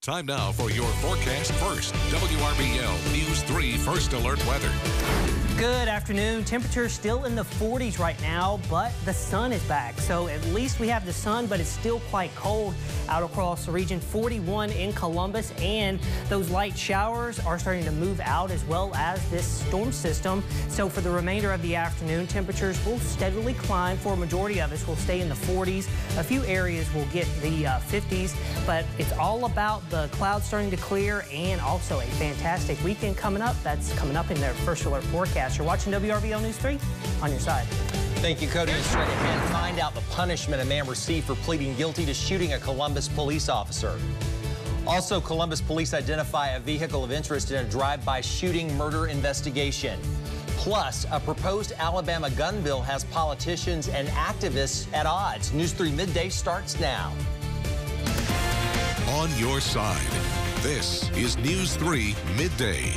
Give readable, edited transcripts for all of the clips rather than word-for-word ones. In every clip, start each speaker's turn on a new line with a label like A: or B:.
A: Time now for your forecast first. WRBL News 3 First Alert Weather.
B: Good afternoon. Temperatures still in the 40s right now, but the sun is back. So at least we have the sun, but it's still quite cold out across the region. 41 in Columbus, and those light showers are starting to move out as well as this storm system. So for the remainder of the afternoon, temperatures will steadily climb. For a majority of us, we'll stay in the 40s. A few areas will get the 50s, but it's all about the clouds starting to clear and also a fantastic weekend coming up. That's coming up in their first alert forecast. You're watching WRBL News 3 on your side.
C: Thank you, Cody. Straight ahead, find out the punishment a man received for pleading guilty to shooting a Columbus police officer. Also, Columbus police identify a vehicle of interest in a drive-by shooting murder investigation. Plus, a proposed Alabama gun bill has politicians and activists at odds. News 3 Midday starts now.
A: On your side, this is News 3 Midday.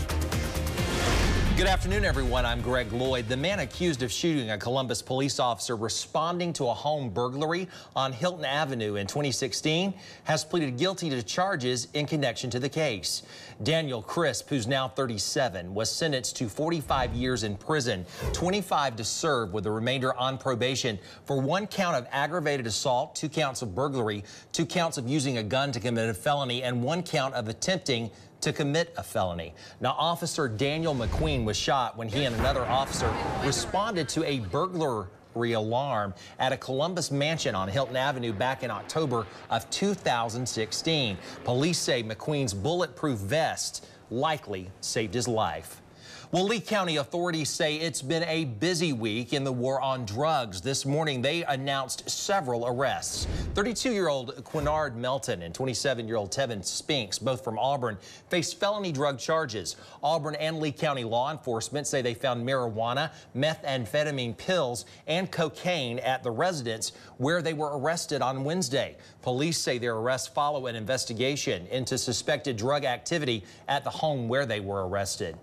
C: Good afternoon, everyone. I'm Greg Lloyd. The man accused of shooting a Columbus police officer responding to a home burglary on Hilton Avenue in 2016 has pleaded guilty to charges in connection to the case. Daniel Crisp, who's now 37, was sentenced to 45 years in prison, 25 to serve with the remainder on probation for 1 count of aggravated assault, 2 counts of burglary, 2 counts of using a gun to commit a felony, and 1 count of attempting to commit a felony. Now, Officer Daniel McQueen was shot when he and another officer responded to a burglary alarm at a Columbus mansion on Hilton Avenue back in October of 2016. Police say McQueen's bulletproof vest likely saved his life. Well, Lee County authorities say it's been a busy week in the war on drugs. This morning, they announced several arrests. 32-year-old Quinard Melton and 27-year-old Tevin Spinks, both from Auburn, face felony drug charges. Auburn and Lee County law enforcement say they found marijuana, methamphetamine pills, and cocaine at the residence where they were arrested on Wednesday. Police say their arrests follow an investigation into suspected drug activity at the home where they were arrested.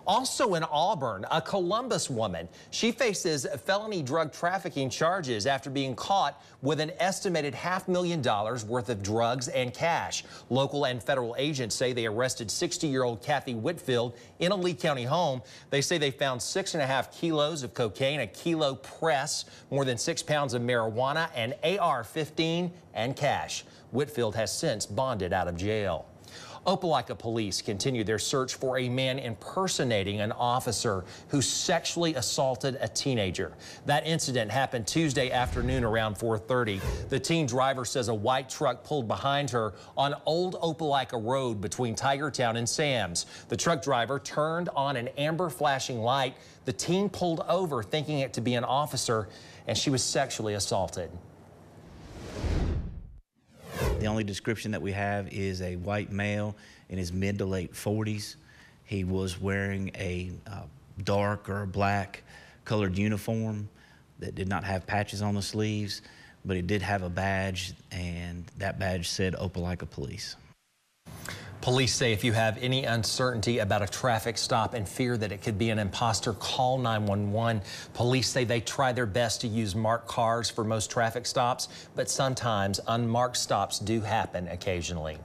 C: Also in Auburn, a Columbus woman. She faces felony drug trafficking charges after being caught with an estimated $500,000 worth of drugs and cash. Local and federal agents say they arrested 60-year-old Kathy Whitfield in a Lee County home. They say they found 6.5 kilos of cocaine, a kilo press, more than 6 pounds of marijuana, an AR-15, and cash. Whitfield has since bonded out of jail. Opelika police continue their search for a man impersonating an officer who sexually assaulted a teenager. That incident happened Tuesday afternoon around 4:30. The teen driver says a white truck pulled behind her on Old Opelika Road between Tigertown and Sam's. The truck driver turned on an amber flashing light. The teen pulled over thinking it to be an officer, and she was sexually assaulted.
D: The only description that we have is a white male in his mid to late 40s. He was wearing a dark or black colored uniform that did not have patches on the sleeves, but it did have a badge, and that badge said Opelika Police.
C: Police say if you have any uncertainty about a traffic stop and fear that it could be an imposter, call 911. Police say they try their best to use marked cars for most traffic stops, but sometimes unmarked stops do happen occasionally.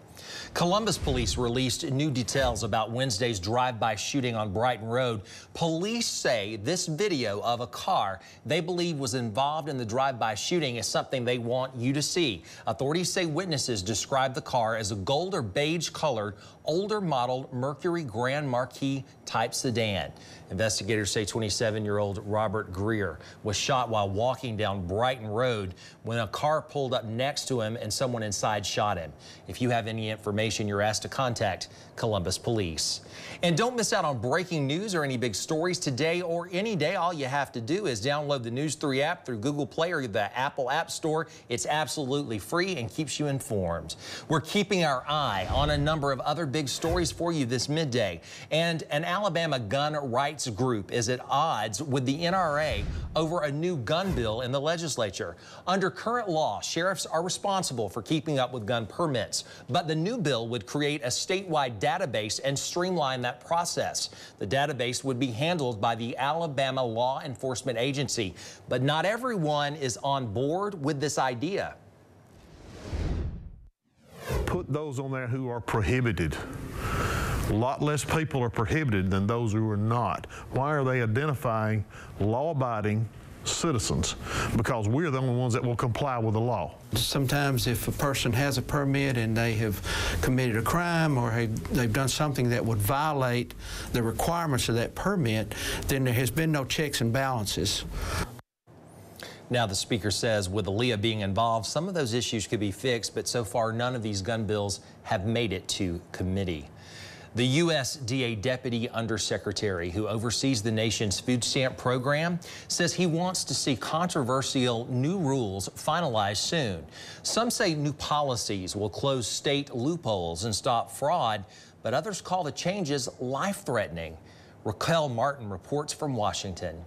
C: Columbus police released new details about Wednesday's drive-by shooting on Brighton Road. Police say this video of a car they believe was involved in the drive-by shooting is something they want you to see. Authorities say witnesses describe the car as a gold or beige-colored, older model Mercury Grand Marquis type sedan. Investigators say 27-year-old Robert Greer was shot while walking down Brighton Road when a car pulled up next to him and someone inside shot him. If you have any information, you're asked to contact Columbus Police. And don't miss out on breaking news or any big stories today or any day. All you have to do is download the News 3 app through Google Play or the Apple App Store. It's absolutely free and keeps you informed. We're keeping our eye on a number of other big stories for you this midday. And an Alabama gun rights group is at odds with the NRA over a new gun bill in the legislature. Under current law, sheriffs are responsible for keeping up with gun permits, but the new bill would create a statewide database and streamline that process. The database would be handled by the Alabama Law Enforcement Agency, but not everyone is on board with this idea.
E: put those on there who are prohibited. A lot less people are prohibited than those who are not. Why are they identifying law-abiding citizens? Because we're the only ones that will comply with the law.
F: Sometimes if a person has a permit and they have committed a crime or they've done something that would violate the requirements of that permit, then there has been no checks and balances.
C: Now, the speaker says with Aaliyah being involved, some of those issues could be fixed, but so far none of these gun bills have made it to committee. The USDA Deputy Undersecretary who oversees the nation's food stamp program says he wants to see controversial new rules finalized soon. Some say new policies will close state loopholes and stop fraud, but others call the changes life-threatening. Raquel Martin reports from Washington.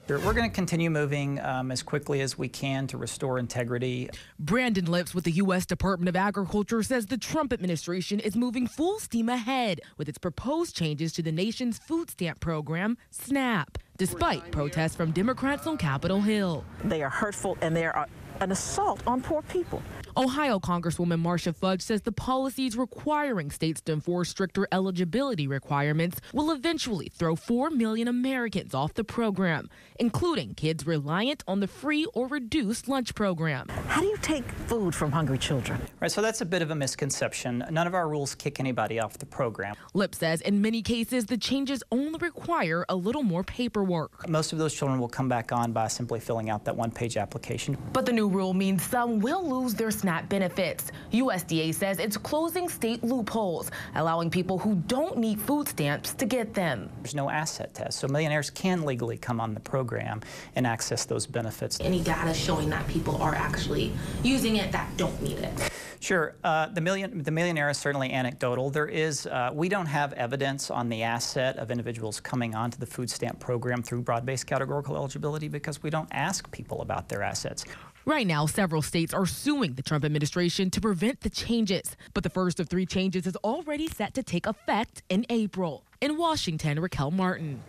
G: We're going to continue moving as quickly as we can to restore integrity.
H: Brandon Lips with the U.S. Department of Agriculture says the Trump administration is moving full steam ahead with its proposed changes to the nation's food stamp program, SNAP, despite protests from Democrats on Capitol Hill.
I: They are hurtful and they are an assault on poor people.
H: Ohio Congresswoman Marcia Fudge says the policies requiring states to enforce stricter eligibility requirements will eventually throw 4 million Americans off the program, including kids reliant on the free or reduced lunch program.
I: How do you take food from hungry children?
G: Right, so that's a bit of a misconception. None of our rules kick anybody off the program.
H: Lip says in many cases the changes only require a little more paperwork.
G: Most of those children will come back on by simply filling out that one-page application.
H: But the new rule means some will lose their SNAP benefits. USDA says it's closing state loopholes, allowing people who don't need food stamps to get them.
G: There's no asset test, so millionaires can legally come on the program and access those benefits.
J: Any data showing that people are actually using it that don't need it?
G: Sure. The millionaire is certainly anecdotal. There is, we don't have evidence on the asset of individuals coming onto the food stamp program through broad-based categorical eligibility because we don't ask people about their assets.
H: Right now, several states are suing the Trump administration to prevent the changes. But the first of 3 changes is already set to take effect in April. In Washington, Raquel Martin.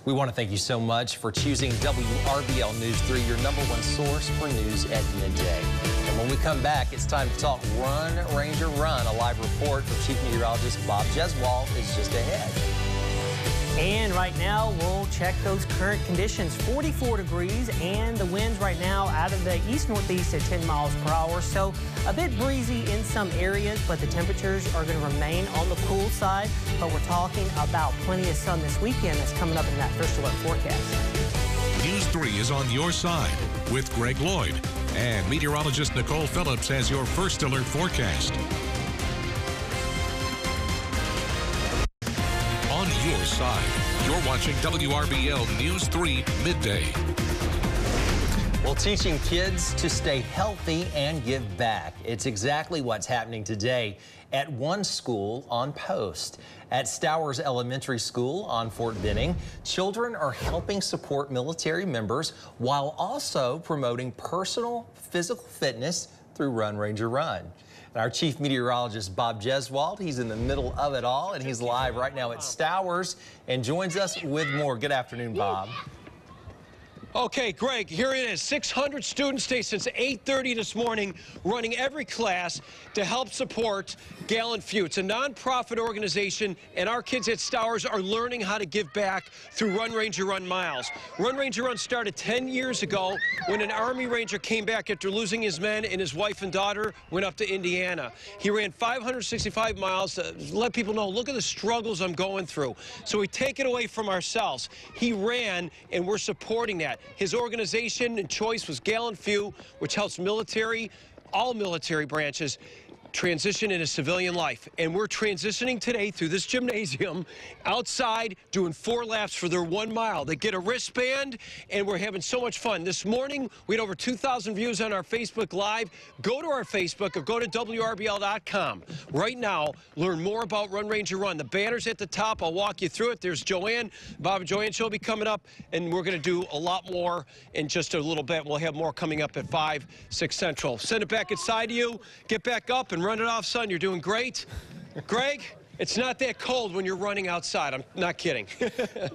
C: We want to thank you so much for choosing WRBL News 3, your #1 source for news at midday. And when we come back, it's time to talk Run, Ranger, Run. A live report from Chief Meteorologist Bob Jeswald is just ahead.
B: And right now, we'll check those current conditions. 44 degrees, and the winds right now out of the east-northeast at 10 miles per hour. So a bit breezy in some areas, but the temperatures are going to remain on the cool side. But we're talking about plenty of sun this weekend that's coming up in that first alert forecast.
A: News 3 is on your side with Greg Lloyd. And meteorologist Nicole Phillips has your first alert forecast. On your side, you're watching WRBL News 3 Midday.
C: Well, teaching kids to stay healthy and give back. It's exactly what's happening today at one school on Post. At Stowers Elementary School on Fort Benning, children are helping support military members while also promoting personal physical fitness through Run, Ranger, Run. And our chief meteorologist, Bob Jeswald, he's in the middle of it all, and he's live right now at Stowers and joins us with more. Good afternoon, Bob.
K: Okay, Greg, here it is. 600 students stay since 8:30 this morning, running every class to help support Gallon Few. It's a nonprofit organization, and our kids at Stowers are learning how to give back through Run, Ranger, Run miles. Run, Ranger, Run started 10 years ago when an Army Ranger came back after losing his men, and his wife and daughter went up to Indiana. He ran 565 miles to let people know, look at the struggles I'm going through. So we take it away from ourselves. He ran, and we're supporting that. His organization and choice was Gallon Few, which helps all military branches transition into civilian life. And we're transitioning today through this gymnasium outside doing 4 laps for their 1 mile. They get a wristband, and we're having so much fun. This morning, we had over 2,000 views on our Facebook Live. Go to our Facebook or go to WRBL.com. Right now, learn more about Run, Ranger, Run. The banner's at the top. I'll walk you through it. There's Joanne. Bob and Joanne show will be coming up, and we're going to do a lot more in just a little bit. We'll have more coming up at 5, 6 Central. Send it back inside of you. Get back up and run it off, son. You're doing great. Greg, It's not that cold when you're running outside. I'm not kidding.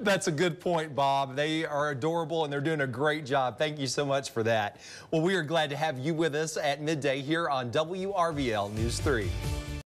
C: That's a good point, Bob. They are adorable, and they're doing a great job. Thank you so much for that. Well, we are glad to have you with us at midday here on WRBL News 3.